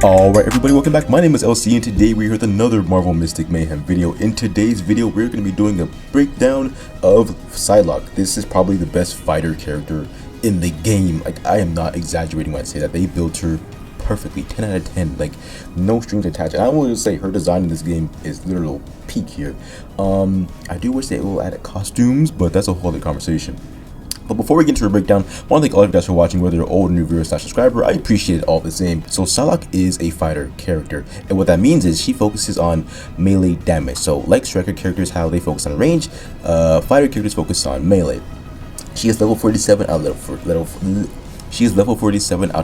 Alright everybody, welcome back. My name is LC and today we're here with another Marvel Mystic Mayhem video. In today's video we're going to be doing a breakdown of Psylocke. This is probably the best fighter character in the game. Like, I am not exaggerating when I say that. They built her perfectly, 10 out of 10, like no strings attached. And I will just say her design in this game is literal peak here. I do wish they will add costumes, but that's a whole other conversation. But before we get into a breakdown, I want to thank all of you guys for watching, whether you're old or new viewer / subscriber. I appreciate it all the same. So Psylocke is a fighter character, and what that means is she focuses on melee damage. So like striker characters, how they focus on range, fighter characters focus on melee. She is level 47 out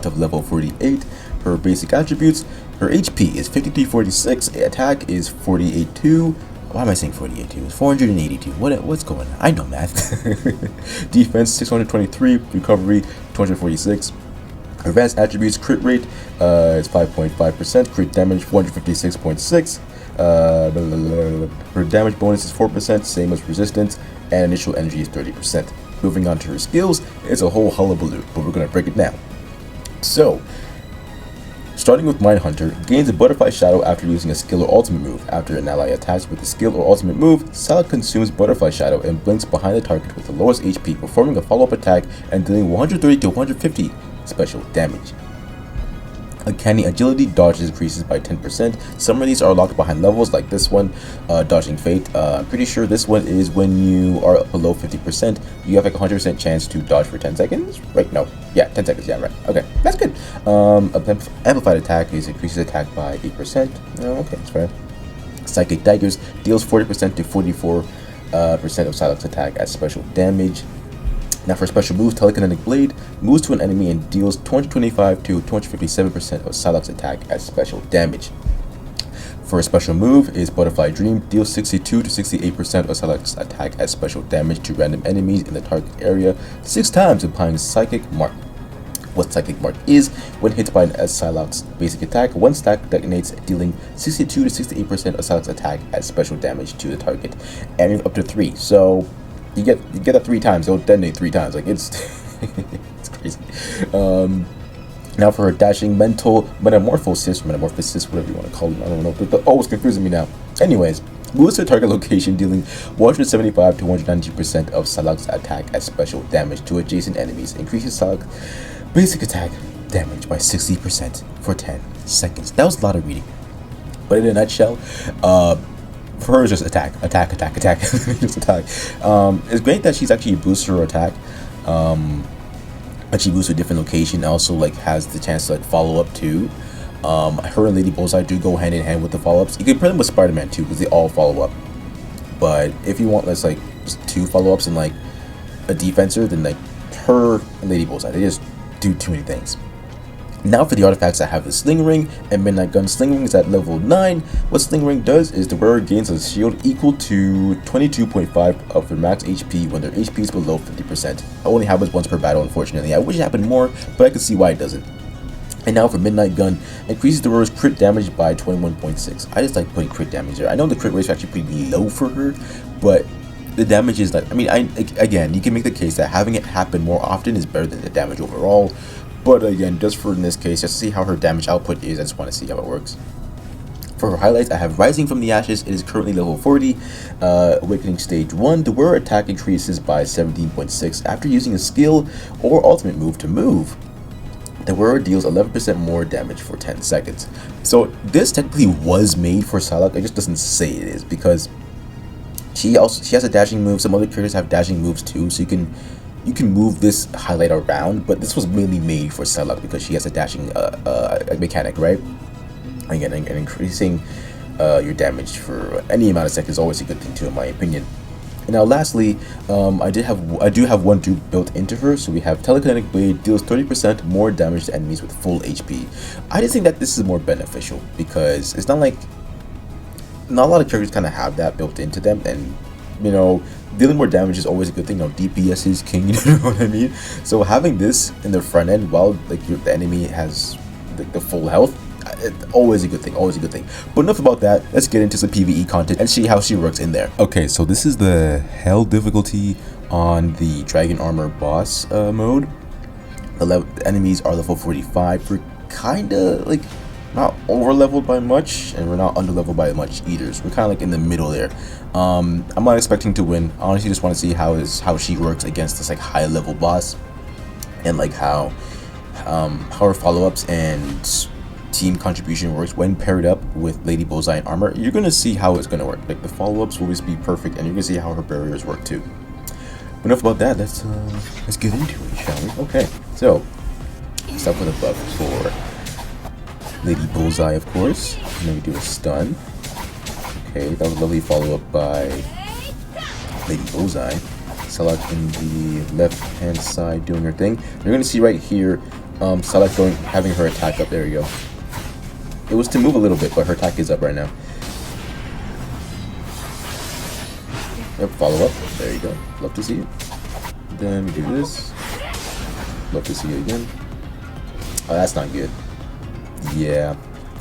of level 48. Her basic attributes: her HP is 5346, attack is 482. Why am I saying 48? It's 482. What's going on? I know math. Defense 623, recovery 246. Advanced attributes: crit rate is 5.5%, crit damage 456.6. Her damage bonus is 4%, same as resistance, and initial energy is 30%. Moving on to her skills, it's a whole hullabaloo, but we're gonna break it down. So, starting with Mindhunter, gains a butterfly shadow after using a skill or ultimate move. After an ally attacks with a skill or ultimate move, Psylocke consumes butterfly shadow and blinks behind the target with the lowest HP, performing a follow-up attack and dealing 130 to 150 special damage. Uncanny agility, dodge increases by 10%. Some of these are locked behind levels, like this one, dodging fate. I'm pretty sure this one is when you are below 50%, you have like a 100% chance to dodge for 10 seconds, right? No, yeah, 10 seconds, yeah, right. Okay, that's good. Amplified attack increases attack by 8%. Oh, okay, that's fair. Psychic daggers deals 40% to 44% of Psylocke's attack as special damage. Now for special moves, Telekinetic Blade moves to an enemy and deals 225 to 257% of Psylocke's attack as special damage. For a special move is Butterfly Dream, deals 62 to 68% of Psylocke's attack as special damage to random enemies in the target area 6 times, applying Psychic Mark. What Psychic Mark is: when hit by Psylocke's basic attack, one stack detonates, dealing 62 to 68% of Psylocke's attack as special damage to the target, and up to 3. So you get that 3 times. It'll detonate 3 times. Like, it's it's crazy. Now for her dashing, metamorphosis, whatever you want to call it. I don't know. But always confusing me now. Anyways, moves to a target location, dealing 175 to 190% of Psylocke's attack as special damage to adjacent enemies. Increases Psylocke's basic attack damage by 60% for 10 seconds. That was a lot of reading, but in a nutshell, for her, it's just attack, just attack. It's great that she's actually boosted her attack. But she moves to a different location. Also, like, has the chance to like follow up too. Her and Lady Bullseye do go hand in hand with the follow ups. You can put them with Spider-Man too, because they all follow up. But if you want, let's like just 2 follow ups and like a defensor, then like her and Lady Bullseye, they just do too many things. Now for the artifacts, I have the Sling Ring and Midnight Gun. Sling Ring is at level 9. What Sling Ring does is the wearer gains a shield equal to 22.5 of their max HP when their HP is below 50%. It only happens once per battle, unfortunately. I wish it happened more, but I can see why it doesn't. And now for Midnight Gun, increases the wearer's crit damage by 21.6. I just like putting crit damage there. I know the crit rate is actually pretty low for her, but the damage is like, I mean, again, you can make the case that having it happen more often is better than the damage overall. But again, just for in this case, just to see how her damage output is, I just want to see how it works. For her highlights, I have Rising from the Ashes. It is currently level 40. Awakening Stage 1. The wearer attack increases by 17.6 after using a skill or ultimate move to move. The wearer deals 11% more damage for 10 seconds. So this technically was made for Psylocke. It just doesn't say it is, because she has a dashing move. Some other characters have dashing moves too, so you can move this highlight around, but this was mainly made for Psylocke because she has a dashing mechanic, right? Again, and increasing your damage for any amount of seconds is always a good thing too, in my opinion. And now lastly, I do have one dupe built into her. So we have Telekinetic Blade, deals 30% more damage to enemies with full HP. I just think that this is more beneficial because it's not like, not a lot of characters kind of have that built into them, and you know, dealing more damage is always a good thing. You know, DPS is king, you know what I mean? So having this in the front end while like the enemy has the full health, always a good thing, always a good thing. But enough about that. Let's get into some PvE content and see how she works in there. Okay, so this is the hell difficulty on the Dragon Armor boss mode. The enemies are level 45 for kinda like not over leveled by much, and we're not under leveled by much either. So we're kind of like in the middle there. I'm not expecting to win. I honestly just want to see how she works against this like high level boss, and like how her follow-ups and team contribution works when paired up with Lady Bullseye and armor. You're gonna see how it's gonna work. Like the follow-ups will always be perfect, and you're gonna see how her barriers work too. But enough about that. Let's get into it, shall we? Okay, so start with a buff for Lady Bullseye, of course. And then we do a stun. Okay, that was a lovely follow-up by Lady Bullseye. Psylocke in the left-hand side doing her thing. You're gonna see right here, Psylocke having her attack up. There you go. It was to move a little bit, but her attack is up right now. Yep, follow up. There you go. Love to see it. Then we do this. Love to see it again. Oh, that's not good. Yeah,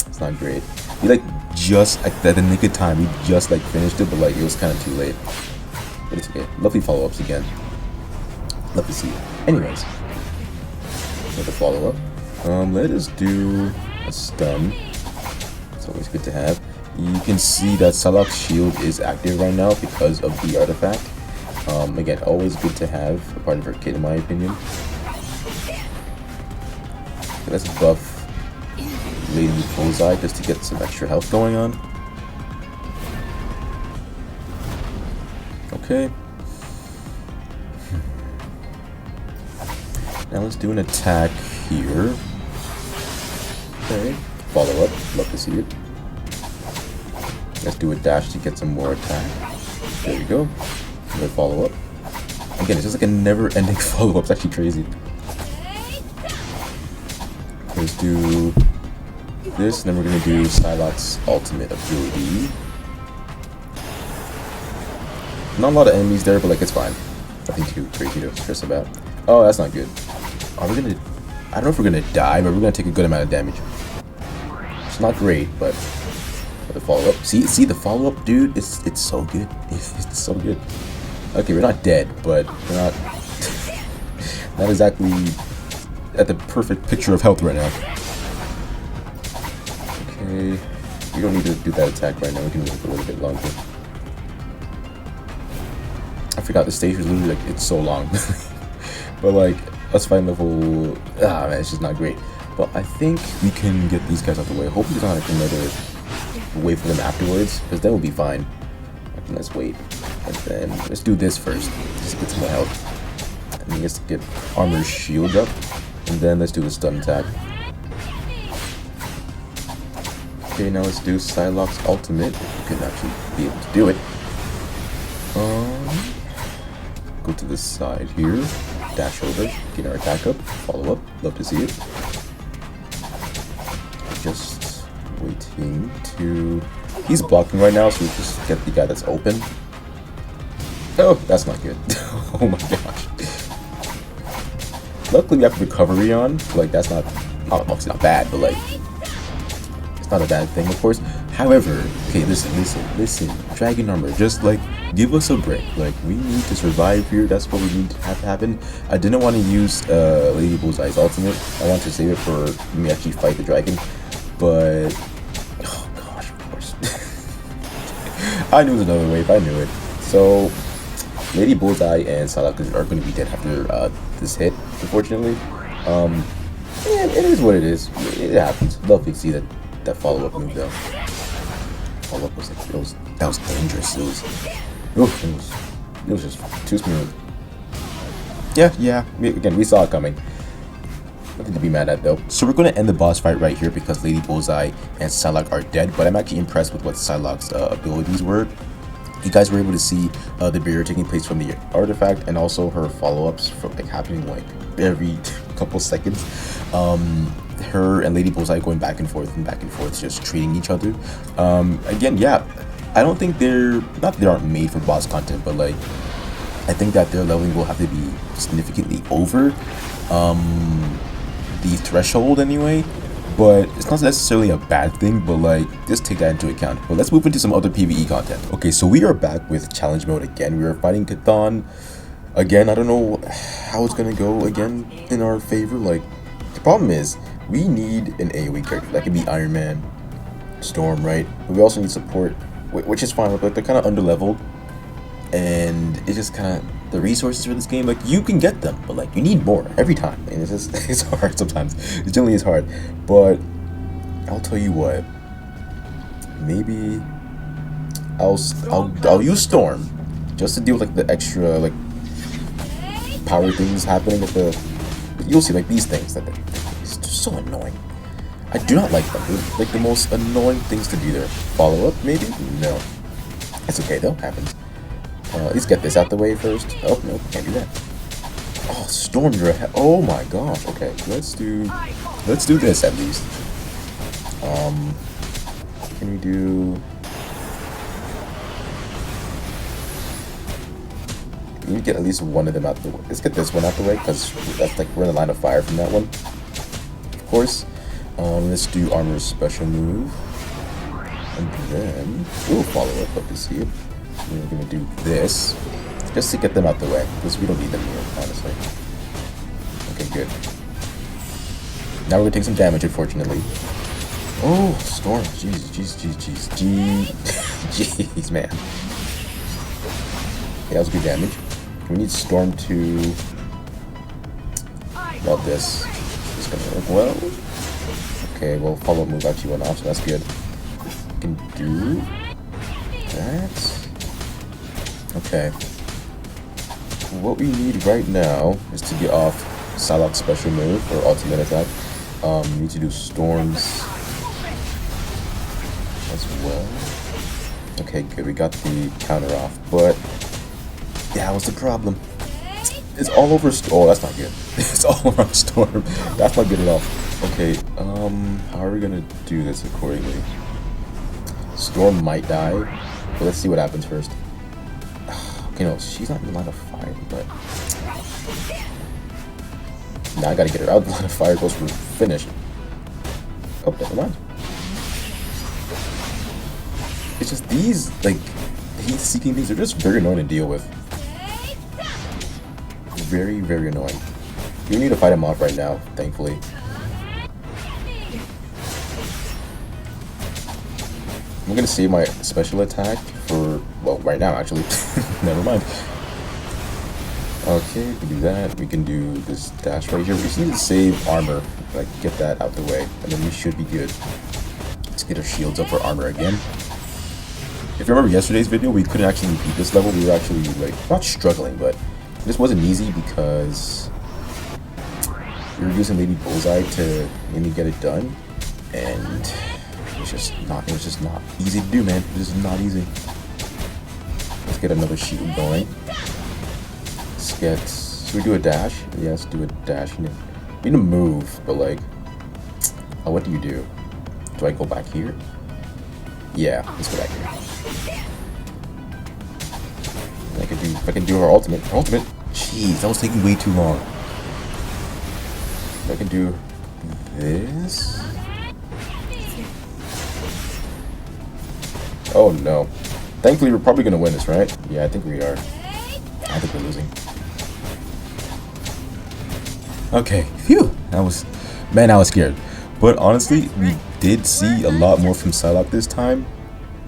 it's not great. We like just at the nick of time. We just like finished it, but like it was kind of too late. But it's okay. Lovely follow-ups again. Love to see it. Anyways, another follow-up. Let us do a stun. It's always good to have. You can see that Psylocke's shield is active right now because of the artifact. Again, always good to have a part of her kit in my opinion. Let's buff Lady Bullseye just to get some extra health going on. Okay. Now let's do an attack here. Okay. Follow up. Love to see it. Let's do a dash to get some more attack. There we go. Another follow up. Again, it's just like a never-ending follow-up. It's actually crazy. Let's do this, and then we're gonna do Psylocke's ultimate ability. Not a lot of enemies there, but like it's fine. Nothing too crazy to stress about. Oh, that's not good. Are we gonna? I don't know if we're gonna die, but we're gonna take a good amount of damage. It's not great, but the follow up. See the follow up, dude. It's so good. It's so good. Okay, we're not dead, but we're not not exactly at the perfect picture of health right now. Okay, we don't need to do that attack right now. We can do it for a little bit longer. I forgot the stage was literally like it's so long, but like us fighting level. Ah man, it's just not great. But I think we can get these guys out the way. Hopefully, there's not like another wait for them afterwards, because that will be fine. Okay, let's wait, and then let's do this first, just to get some more health. And then let's get armor shield up, and then let's do the stun attack. Okay, now let's do Psylocke's ultimate. If we could actually be able to do it. Go to the side here, dash over, get our attack up, follow up. Love to see it. Just waiting to. He's blocking right now, so we just get the guy that's open. Oh, that's not good. Oh my gosh. Luckily, we have recovery on. Like that's not obviously not bad, but like it's not a bad thing, of course. However, okay, listen. Dragon armor, just like give us a break. Like we need to survive here. That's what we need to have happen. I didn't want to use Lady Bullseye's ultimate. I wanted to save it for me actually fight the dragon, but oh gosh, of course. I knew there was another wave. I knew it. So Lady Bullseye and Psylocke are going to be dead after this hit, unfortunately. Yeah, it is what it is. It happens. Love to see that follow-up move though. Follow-up was like that was dangerous. It was just too smooth. Yeah. Again, we saw it coming. Nothing to be mad at though. So we're going to end the boss fight right here because Lady Bullseye and Psylocke are dead. But I'm actually impressed with what Psylocke's abilities were. You guys were able to see the barrier taking place from the artifact, and also her follow-ups from like happening like every couple seconds. Her and Lady Bullseye going back and forth, just treating each other. Again, yeah, I don't think they aren't made for boss content, but like I think that their leveling will have to be significantly over the threshold anyway. But it's not necessarily a bad thing, but like just take that into account. But let's move into some other PvE content. Okay, so we are back with challenge mode again. We are fighting Cthon again. I don't know how it's gonna go again in our favor. Like the problem is we need an AoE character. That could be Iron Man, Storm, right? But we also need support, which is fine, but they're kind of underleveled. And it's just kind of the resources for this game, like you can get them, but like you need more every time, and it's just it's hard sometimes. It generally is hard, but I'll tell you what. Maybe I'll use Storm just to deal with like the extra like power things happening with the. You'll see like these things that it's just so annoying. I do not like them. They're like the most annoying things to do there. Follow up, maybe? No. It's okay though. Happens. At least get this out the way first. Oh no, can't do that. Oh, Storm, you're ahead. Oh my gosh. Okay, let's do this at least. Can we do? We need to get at least one of them out the way. Let's get this one out the way because that's like we're in the line of fire from that one. Of course. Let's do armor's special move, and then we'll follow up to see it. We're gonna do this just to get them out the way because we don't need them here, honestly. Okay, good. Now we're gonna take some damage, unfortunately. Oh, Storm! Jeez, man. Okay, that was good damage. We need Storm to. Well, this is gonna work well. Okay, well, follow-up move actually went off, so that's good. We can do that. Okay. What we need right now is to get off Psylocke's special move or ultimate attack. We need to do Storms as well. Okay, good. We got the counter off, but yeah, that was the problem. It's all over. Oh, that's not good. It's all around Storm. That's not good at all. Okay, how are we gonna do this accordingly? Storm might die, but let's see what happens first. Okay, no, she's not in the line of fire, but now I gotta get her out of the line of fire. Goes for finish. Oh, never mind. It's just these like heat-seeking things are just very annoying to deal with. Very, very annoying. You need to fight him off right now, thankfully. I'm gonna save my special attack for, well, right now actually. Never mind. Okay, we can do that. We can do this dash right here. We just need to save armor, like get that out the way, and then we should be good. Let's get our shields up for armor again. If you remember yesterday's video, we couldn't actually beat this level. We were actually like not struggling, but this wasn't easy because we were using Lady Bullseye to maybe get it done, and it was just not easy to do, man. It was just not easy. Let's get another shield going. Should we do a dash? Yes, do a dash. We need to move, but like, oh, what do you do? Do I go back here? Yeah, let's go back here. If I can do her ultimate. Jeez, that was taking way too long. If I can do this. Oh no. Thankfully, we're probably gonna win this, right? Yeah, I think we are. I think we're losing. Okay, phew. I was scared. But honestly, we did see a lot more from Psylocke this time.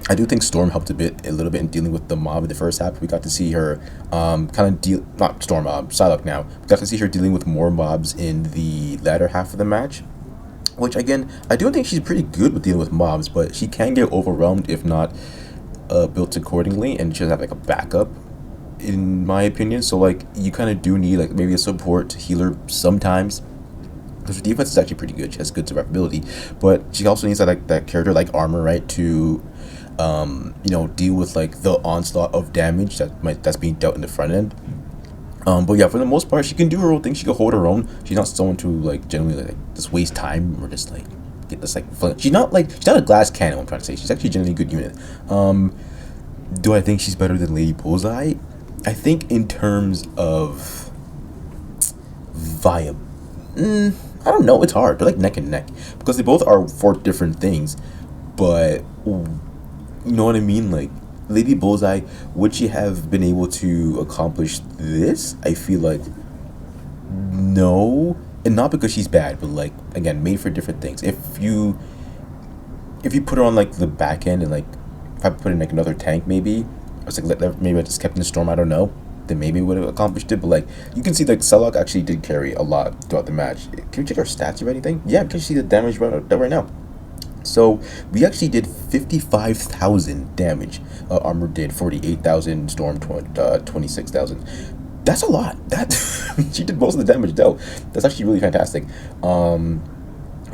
I do think Storm helped a little bit in dealing with the mob in the first half. We got to see her Psylocke now. We got to see her dealing with more mobs in the latter half of the match. Which again, I do think she's pretty good with dealing with mobs, but she can get overwhelmed if not built accordingly, and she doesn't have like a backup, in my opinion. So like you kind of do need like maybe a support to heal her sometimes. Because her defense is actually pretty good. She has good survivability, but she also needs that character like armor, right, to deal with like the onslaught of damage that's being dealt in the front end. But yeah, for the most part, she can do her own thing. She can hold her own. She's not someone to like generally like just waste time or just like get this like fun. She's not a glass cannon. I'm trying to say she's actually generally a good unit. Do I think she's better than Lady Bullseye? I think in terms of vibe, I don't know. It's hard. They're like neck and neck because they both are for different things. But you know what I mean? Like Lady Bullseye, would she have been able to accomplish this? I feel like no. and not because she's bad, but like again, made for different things. If you put her on like the back end and like if I put in like another tank maybe, or it's like maybe I just kept in the storm, I don't know, then maybe would have accomplished it. But like you can see like Psylocke actually did carry a lot throughout the match. Can we check our stats or anything? Yeah, we can see the damage right now. So we actually did 55,000 damage. Armor did 48,000. Storm 26,000. That's a lot. That she did most of the damage though. That's actually really fantastic. You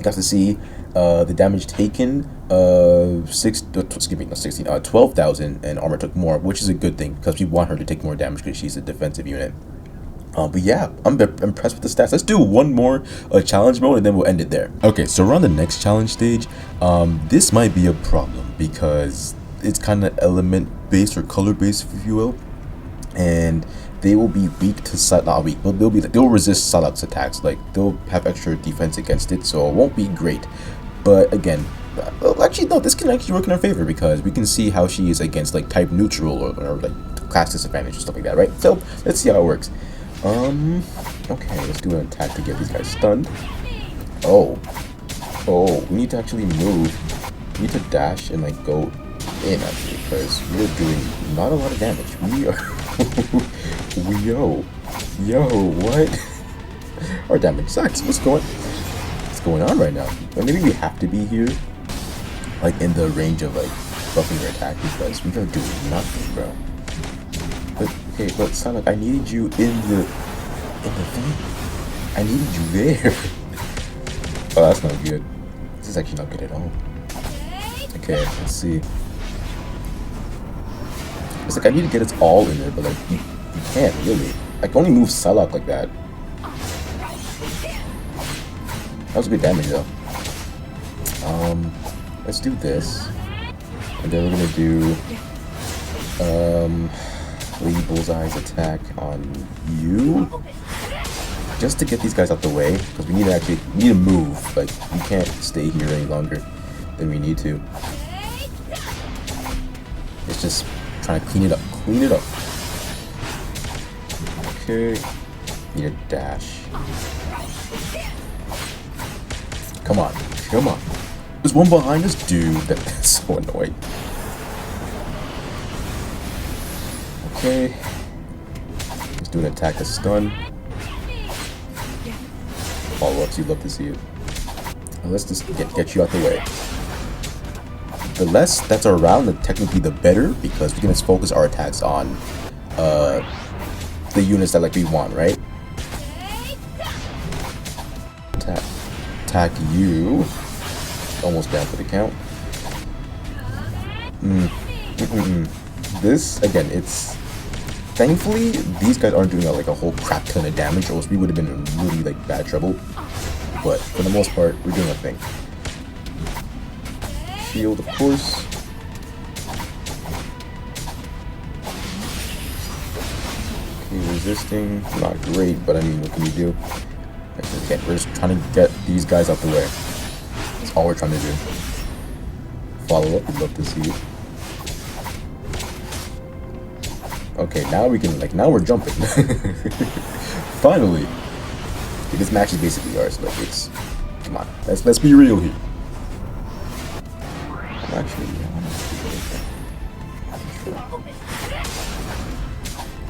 got to see the damage taken. 12,000, and armor took more, which is a good thing because we want her to take more damage because she's a defensive unit. But yeah, I'm impressed with the stats. Let's do one more challenge mode and then we'll end it there. Okay, so we're on the next challenge stage. This might be a problem because it's kind of element based or color based, if you will, and they will be weak to not weak, but they'll resist Psylocke's attacks. Like they'll have extra defense against it, so it won't be great. But again, actually no, this can actually work in our favor because we can see how she is against like type neutral or like class disadvantage or stuff like that, right? So let's see how it works. Okay, let's do an attack to get these guys stunned. Oh, we need to actually move. We need to dash and like go in actually because we're doing not a lot of damage. We are yo, what? Our damage sucks. What's going on right now? Well, maybe we have to be here, like in the range of like buffing your attack because we are doing nothing, bro. But okay, but Psylocke, I needed you in the thing. I needed you there. Oh, that's not good. This is actually not good at all. Okay, let's see. It's like I need to get us all in there, but like you can't really. I can only move Psylocke like that. That was a good damage though. Let's do this, and then we're gonna do Lee Bullseye's attack on you, just to get these guys out the way, because we need to move. Like we can't stay here any longer than we need to. It's just trying to clean it up. Okay, need a dash. Come on. There's one behind us, dude. That's so annoying. Okay. Let's do an attack to stun. Follow-ups, you'd love to see it. Now let's just get you out the way. The less that's around, technically the better, because we can just focus our attacks on the units that like we want, right? Attack you. Almost down for the count. This again, it's thankfully these guys aren't doing like a whole crap ton of damage, or else we would have been in really like bad trouble. But for the most part, we're doing our thing. Shield, of course. Okay, resisting, not great, but I mean, what can you do? Again, we're just trying to get these guys out the way. That's all we're trying to do. Follow up, we'd love to see it. Okay, now we can, like, now we're jumping. Finally. Okay, this match is basically ours. Like, it's, come on, let's be real here. Actually,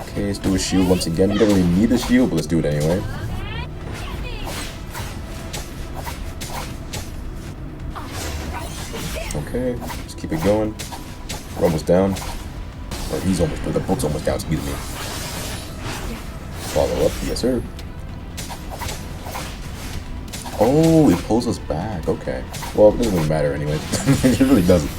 okay, let's do a shield once again. We don't really need the shield, but let's do it anyway. Okay, let's keep it going. We're almost down. Or he's almost, the book's almost down, excuse me. Follow up, yes sir. Oh, it pulls us back, okay. Well, it doesn't really matter anyway. It really doesn't.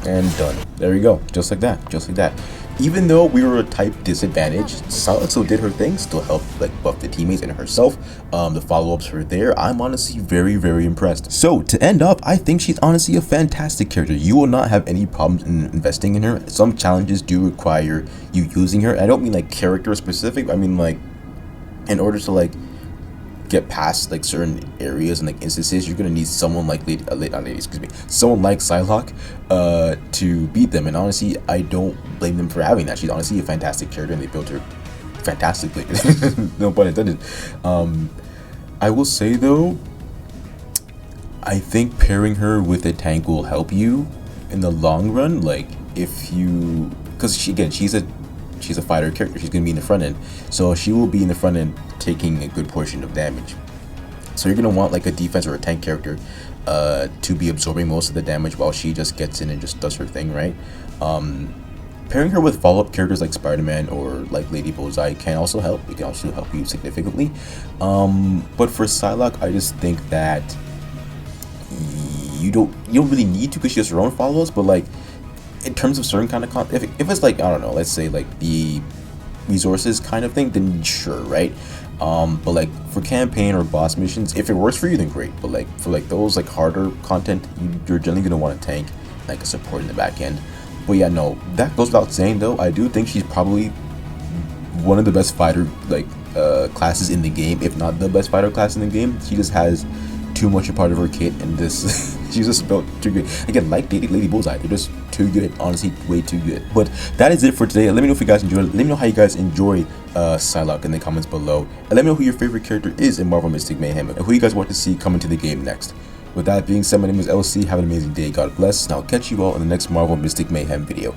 And done. There you go. Just like that. Just like that. Even though we were a type disadvantage, Psylocke still did her thing, still helped like buff the teammates and herself. The follow-ups were there. I'm honestly very, very impressed. So to end up, I think she's honestly a fantastic character. You will not have any problems in investing in her. Some challenges do require you using her. I don't mean like character specific. I mean like in order to like get past like certain areas and like instances, you're gonna need someone like someone like Psylocke to beat them. And honestly, I don't blame them for having that. She's honestly a fantastic character, and they built her fantastically. No pun intended. I will say though, I think pairing her with a tank will help you in the long run. Like if you, because she's a fighter character, she's gonna be in the front end, so she will be in the front end taking a good portion of damage. So you're gonna want like a defense or a tank character to be absorbing most of the damage while she just gets in and just does her thing, right? Pairing her with follow-up characters like Spider-Man or like Lady Bullseye can also help. It can also help you significantly. But for Psylocke, I just think that you don't really need to, because she has her own follow-ups. But like in terms of certain kind of content, if it's like, I don't know, let's say like the resources kind of thing, then sure, right? But like for campaign or boss missions, if it works for you, then great. But like for like those like harder content, you're generally gonna want a tank, like a support in the back end. But yeah, no, that goes without saying though. I do think she's probably one of the best fighter like classes in the game, if not the best fighter class in the game. She just has too much a part of her kit, and this she's just built too good. Again, like Lady Bullseye, they're just too good, honestly, way too good. But that is it for today. Let me know if you guys enjoyed it. Let me know how you guys enjoy Psylocke in the comments below, and let me know who your favorite character is in Marvel Mystic Mayhem, and who you guys want to see come into the game next. With that being said, my name is LC. Have an amazing day. God bless, and I'll catch you all in the next Marvel Mystic Mayhem video.